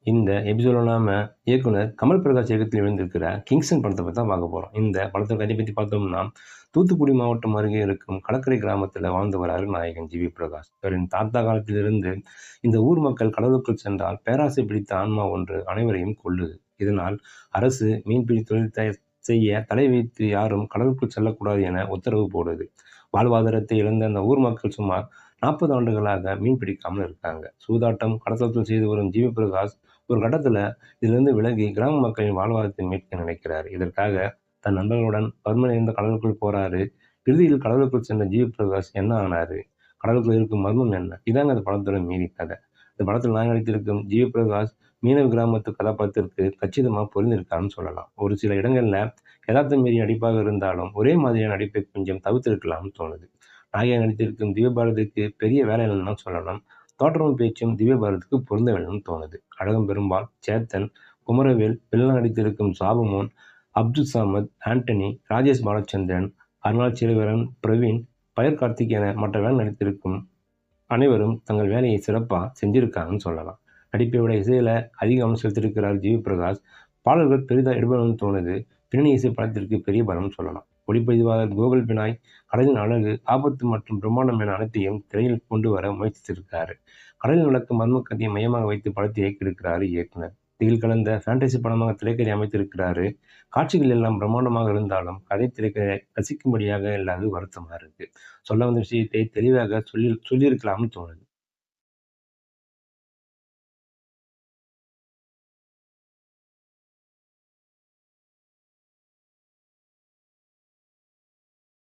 இந்த எபிசோட்ல நாம இயக்குனர் கமல் பிரகாஷ் இயக்கத்தில் எழுந்திருக்கிற கிங்ஸ்டன் படத்தை பத்தி தான் பார்க்க போறோம். இந்த படத்தோட கதைய பத்தி பார்த்தோம்னா, தூத்துக்குடி மாவட்டம் அருகே இருக்கும் கடற்கரை கிராமத்துல வாழ்ந்து வராரு நாயகன் ஜி.வி. பிரகாஷ். இவரின் தாத்தா காலத்திலிருந்து இந்த ஊர் மக்கள் கடலுக்குள் சென்றால் பேராசை பிடித்த ஆன்மா ஒன்று அனைவரையும் கொல்லுது. இதனால் அரசு மீன்பிடி தொழில் செய்ய தடை வைத்து யாரும் கடலுக்குள் செல்லக்கூடாது என உத்தரவு போடுது. வாழ்வாதாரத்தை இழந்த அந்த ஊர் மக்கள் சுமார் 40 ஆண்டுகளாக மீன் பிடிக்காமல் இருக்காங்க. சூதாட்டம், கடத்தல் செய்து வரும் ஜி.வி. பிரகாஷ் ஒரு கட்டத்துல இதிலிருந்து விலகி கிராம மக்களின் வாழ்வாதாரத்தை மீட்க நினைக்கிறாரு. இதற்காக தன் நண்பர்களுடன் பருமன் நிறைந்த கடலுக்குள் போறாரு. இறுதியில் கடலுக்குள் சென்ற ஜி.வி. பிரகாஷ் என்ன ஆனாரு? கடலுக்குள் இருக்கும் மர்மம் என்ன? இதாங்க அந்த படத்தோட மீதி கதை. இந்த படத்தில் நான் நடித்திருக்கும் ஜி.வி. பிரகாஷ் மீனவ கிராமத்து கதாபாத்திரத்திற்கு கச்சிதமா பொருந்திருக்காருன்னு சொல்லலாம். ஒரு சில இடங்கள்ல யதார்த்தம் மீறி நடிப்பாக இருந்தாலும் ஒரே மாதிரியான நடிப்பை கொஞ்சம் தவிர்த்திருக்கலாம்னு தோணுது. நாயகன் நடித்திருக்கும் திவ்யபாரதிக்கு பெரிய வேலை இல்லைன்னு தான் சொல்லலாம். தோற்றமும் பேச்சும் திவ்யபாரதிக்கு பொருந்தவில்லைன்னு தோணுது. அழகம் பெருமாள், சேத்தன், குமரவேல், வில்லன் நடித்திருக்கும் சாபமோன், அப்துல் சமத், ஆண்டனி, ராஜேஷ் பாலச்சந்திரன், அருணாச்சலேஸ்வரன், பிரவீன், பயர் கார்த்திக் என மற்ற வேலை நடித்திருக்கும் அனைவரும் தங்கள் வேலையை சிறப்பா செஞ்சிருக்காங்கன்னு சொல்லலாம். நடிப்பை விட இசையில அதிக கவனம் செலுத்தியிருக்கிறார் ஜி.வி. பிரகாஷ். பாடல்கள் பெரிதா எடுபடணும்னு தோணுது. பின்னணி இசை படத்திற்கு பெரிய பலம்னு சொல்லலாம். ஒளிப்பதிவாளர் கோகுல் பினாய் கடலின் அழகு, ஆபத்து மற்றும் பிரம்மாண்டம் என அனைத்தையும் திரையில் கொண்டு வர முயற்சித்திருக்கிறாரு. கடலில் நடக்கும் மர்ம கதையை மையமாக வைத்து படத்தை இயக்கியிருக்கிறாரு இயக்குனர். திகில் கலந்த ஃபேண்டசி படமாக திரைக்கதை அமைத்திருக்கிறாரு. காட்சிகள் எல்லாம் பிரம்மாண்டமாக இருந்தாலும் கதை திரைக்கதை ரசிக்கும்படியாக இல்லாதது வருத்தமா இருக்கு. சொல்ல வந்த விஷயத்தை தெளிவாக சொல்லியிருக்கலாம்னு தோணுது.